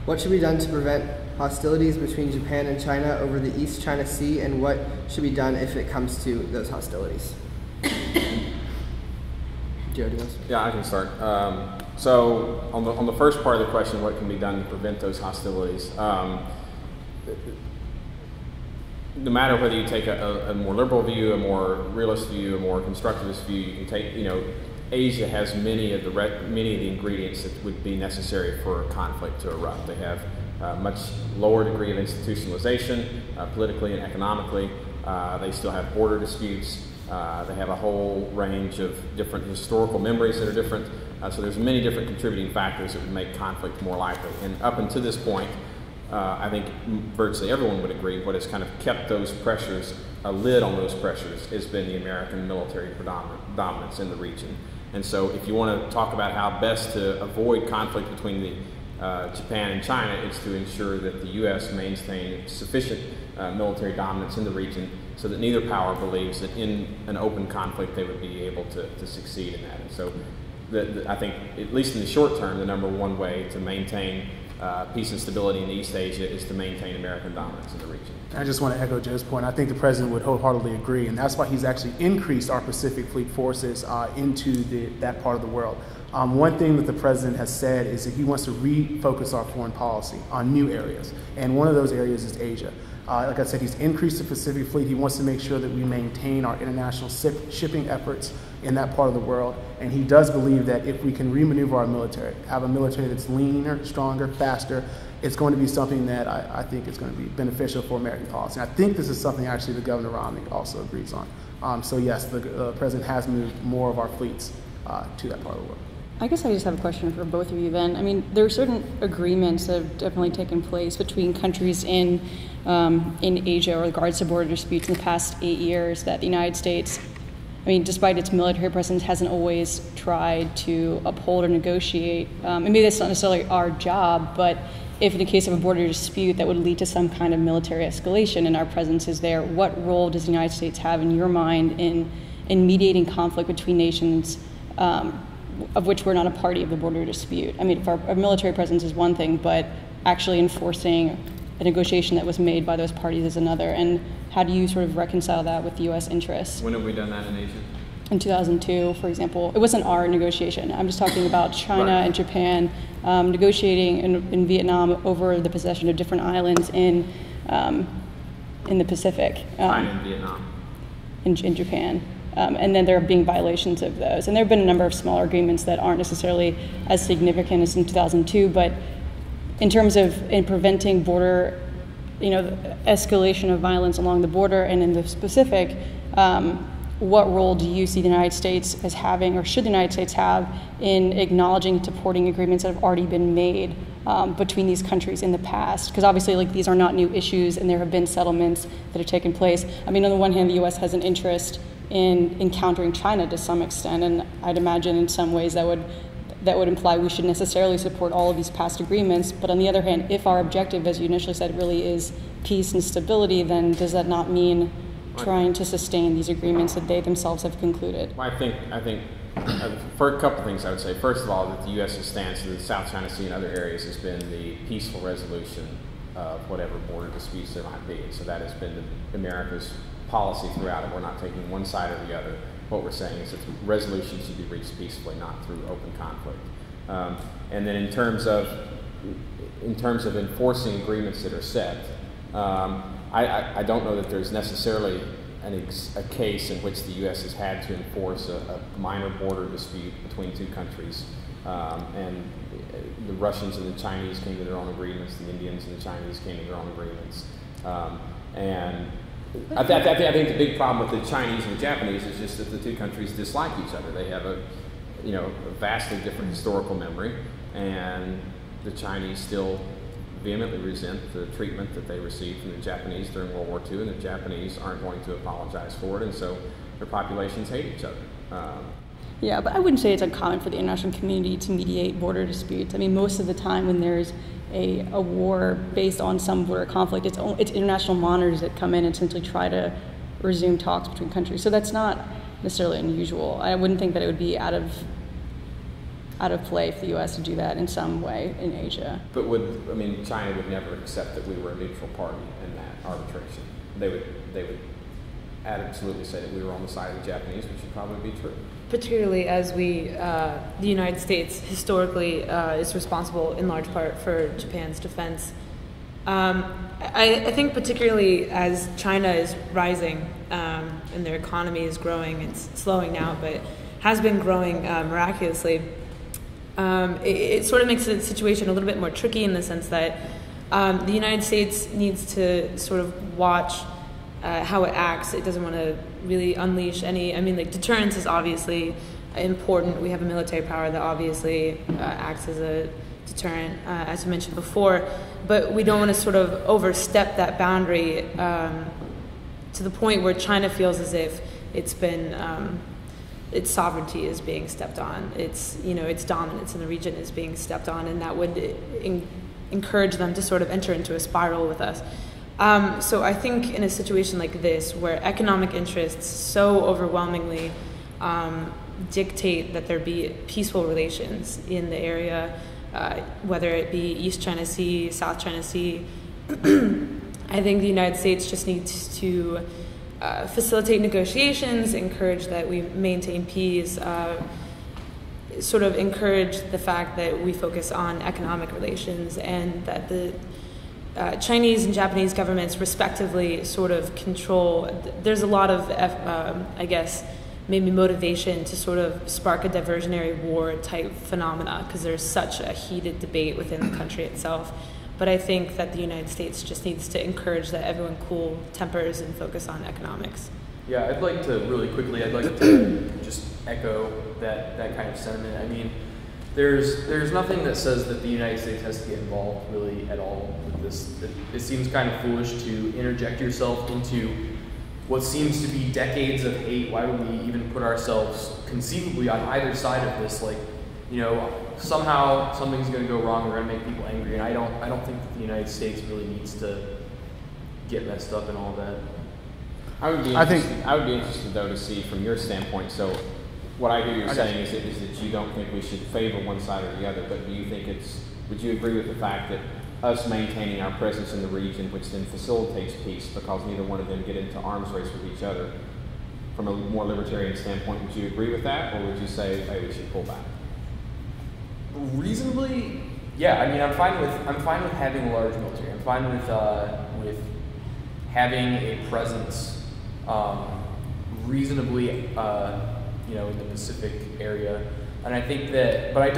What should be done to prevent hostilities between Japan and China over the East China Sea, and what should be done if it comes to those hostilities? Joe, do you want to? Yeah, I can start. So on the first part of the question, what can be done to prevent those hostilities? No matter whether you take a more liberal view, a more realist view, a more constructivist view, you can take, Asia has many of the ingredients that would be necessary for a conflict to erupt. They have a much lower degree of institutionalization, politically and economically. They still have border disputes. They have a whole range of different historical memories that are different. So there's many different contributing factors that would make conflict more likely. And up until this point, I think virtually everyone would agree what has kind of kept those pressures, a lid on those pressures, has been the American military dominance in the region. And so if you want to talk about how best to avoid conflict between Japan and China, it's to ensure that the U.S. maintain sufficient military dominance in the region so that neither power believes that in an open conflict they would be able to succeed in that. And so I think, at least in the short term, the number one way to maintain peace and stability in East Asia is to maintain American dominance in the region. I just want to echo Joe's point. I think the president would wholeheartedly agree, and that's why he's actually increased our Pacific Fleet forces into that part of the world. One thing that the president has said is that he wants to refocus our foreign policy on new areas, and one of those areas is Asia. Like I said, he's increased the Pacific Fleet. He wants to make sure that we maintain our international shipping efforts in that part of the world. And he does believe that if we can remaneuver our military, have a military that's leaner, stronger, faster, it's going to be something that I think is going to be beneficial for American policy. And I think this is something actually the Governor Romney also agrees on. So yes, the president has moved more of our fleets to that part of the world. I guess I just have a question for both of you then. I mean, there are certain agreements that have definitely taken place between countries in Asia with regards to border disputes in the past 8 years that the United States, I mean, despite its military presence, hasn't always tried to uphold or negotiate. And maybe that's not necessarily our job, but if in the case of a border dispute that would lead to some kind of military escalation and our presence is there, what role does the United States have in your mind in mediating conflict between nations of which we're not a party of the border dispute? I mean, if our military presence is one thing, but actually enforcing a negotiation that was made by those parties is another. And how do you sort of reconcile that with the U.S. interests? When have we done that in Asia? In 2002, for example. It wasn't our negotiation. I'm just talking about China and Japan negotiating in Vietnam over the possession of different islands in the Pacific. China and Vietnam. In Japan. And then there being violations of those. And there have been a number of smaller agreements that aren't necessarily as significant as in 2002, but in terms of preventing border, escalation of violence along the border and in the Pacific, what role do you see the United States as having, or should the United States have, in acknowledging and supporting agreements that have already been made between these countries in the past? Because obviously, these are not new issues, and there have been settlements that have taken place. I mean, on the one hand, the U.S. has an interest in countering China to some extent, and I'd imagine in some ways that would imply we should necessarily support all of these past agreements. But on the other hand, if our objective, as you initially said, really is peace and stability, then does that not mean trying to sustain these agreements that they themselves have concluded? Well, I think for a couple of things I would say. First of all, that the U.S.'s stance in the South China Sea and other areas has been the peaceful resolution of whatever border disputes there might be. So that has been America's policy throughout it. We're not taking one side or the other. What we're saying is that the resolution should be reached peacefully, not through open conflict. And then in terms of enforcing agreements that are set, I don't know that there's necessarily a case in which the U.S. has had to enforce a minor border dispute between two countries. And the Russians and the Chinese came to their own agreements, the Indians and the Chinese came to their own agreements. And I think the big problem with the Chinese and the Japanese is just that the two countries dislike each other. They have a vastly different historical memory, and the Chinese still vehemently resent the treatment that they received from the Japanese during World War II, and the Japanese aren't going to apologize for it, and so their populations hate each other. Yeah, but I wouldn't say it's uncommon for the international community to mediate border disputes. I mean, most of the time when there's a war based on some border conflict, it's international monitors that come in and essentially try to resume talks between countries. So that's not necessarily unusual. I wouldn't think that it would be out of out of play for the U.S. to do that in some way in Asia. But China would never accept that we were a neutral party in that arbitration. They would absolutely say that we were on the side of the Japanese, which would probably be true. Particularly as the United States historically is responsible in large part for Japan's defense. I think particularly as China is rising and their economy is growing, it's slowing now, but has been growing miraculously, it sort of makes the situation a little bit more tricky in the sense that the United States needs to sort of watch how it acts. It doesn't want to really unleash any, deterrence is obviously important. We have a military power that obviously acts as a deterrent, as you mentioned before, but we don't want to sort of overstep that boundary to the point where China feels as if it's been, its sovereignty is being stepped on, its dominance in the region is being stepped on, and that would encourage them to sort of enter into a spiral with us. So I think in a situation like this, where economic interests so overwhelmingly dictate that there be peaceful relations in the area, whether it be East China Sea, South China Sea, I think the United States just needs to facilitate negotiations, encourage that we maintain peace, sort of encourage the fact that we focus on economic relations, and that the Chinese and Japanese governments respectively sort of control. There's a lot of, maybe motivation to sort of spark a diversionary war type phenomena because there's such a heated debate within the country itself. But I think that the United States just needs to encourage that everyone cool tempers and focus on economics. Yeah, I'd like to just echo that kind of sentiment. There's nothing that says that the United States has to get involved really at all with this. It seems kind of foolish to interject yourself into what seems to be decades of hate. Why would we even put ourselves conceivably on either side of this? Somehow something's going to go wrong. We're going to make people angry, and I don't think that the United States really needs to get messed up in all that. I would be interested though to see from your standpoint. So, what I hear you're saying is that you don't think we should favor one side or the other, but do you think would you agree with the fact that us maintaining our presence in the region, which then facilitates peace because neither one of them get into arms race with each other, from a more libertarian standpoint, would you agree with that, or would you say, hey, we should pull back? Reasonably, yeah. I'm fine with having a large military. I'm fine with having a presence reasonably in the Pacific area. And I think that, but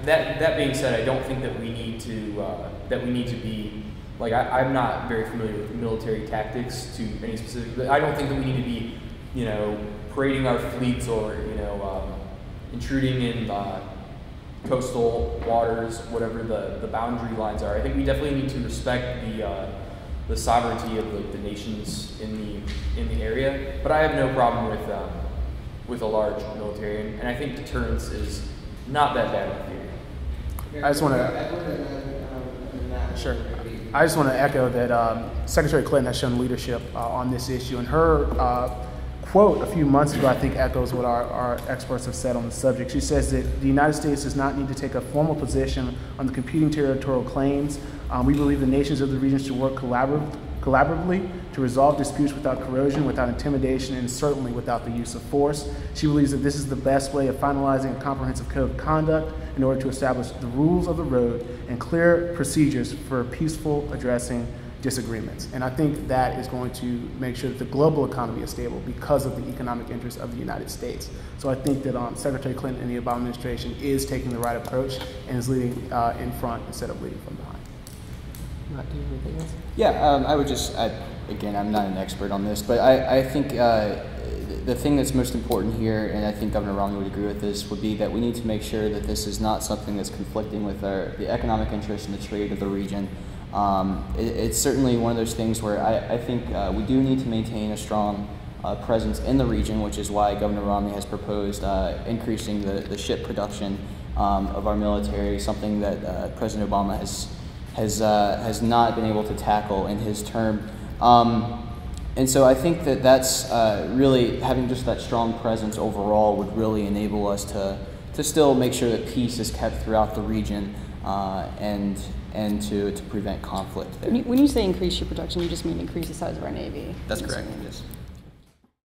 that being said, I don't think that we need to be, I'm not very familiar with military tactics to any specific, but I don't think that we need to be, parading our fleets or, intruding in coastal waters, whatever the boundary lines are. I think we definitely need to respect the sovereignty of the nations in the area. But I have no problem with a large military, and I think deterrence is not that bad in theory. I just want to echo that Secretary Clinton has shown leadership on this issue, and her quote a few months ago, I think, echoes what our experts have said on the subject. She says that the United States does not need to take a formal position on the competing territorial claims. We believe the nations of the region should work collaboratively to resolve disputes without corrosion, without intimidation, and certainly without the use of force. She believes that this is the best way of finalizing a comprehensive code of conduct in order to establish the rules of the road and clear procedures for peaceful addressing disagreements. And I think that is going to make sure that the global economy is stable because of the economic interests of the United States. So I think that Secretary Clinton and the Obama administration is taking the right approach and is leading in front instead of leading from behind. Matt, do you have anything else? Yeah, I would just, again, I'm not an expert on this, but I think the thing that's most important here, and I think Governor Romney would agree with this, would be that we need to make sure that this is not something that's conflicting with the economic interests and the trade of the region. It's certainly one of those things where I think we do need to maintain a strong presence in the region, which is why Governor Romney has proposed increasing the ship production of our military, something that President Obama has not been able to tackle in his term. And so I think that's really having just that strong presence overall would really enable us to to still make sure that peace is kept throughout the region, and to prevent conflict there. When you say increase ship production, you just mean increase the size of our Navy. That's correct. Yes.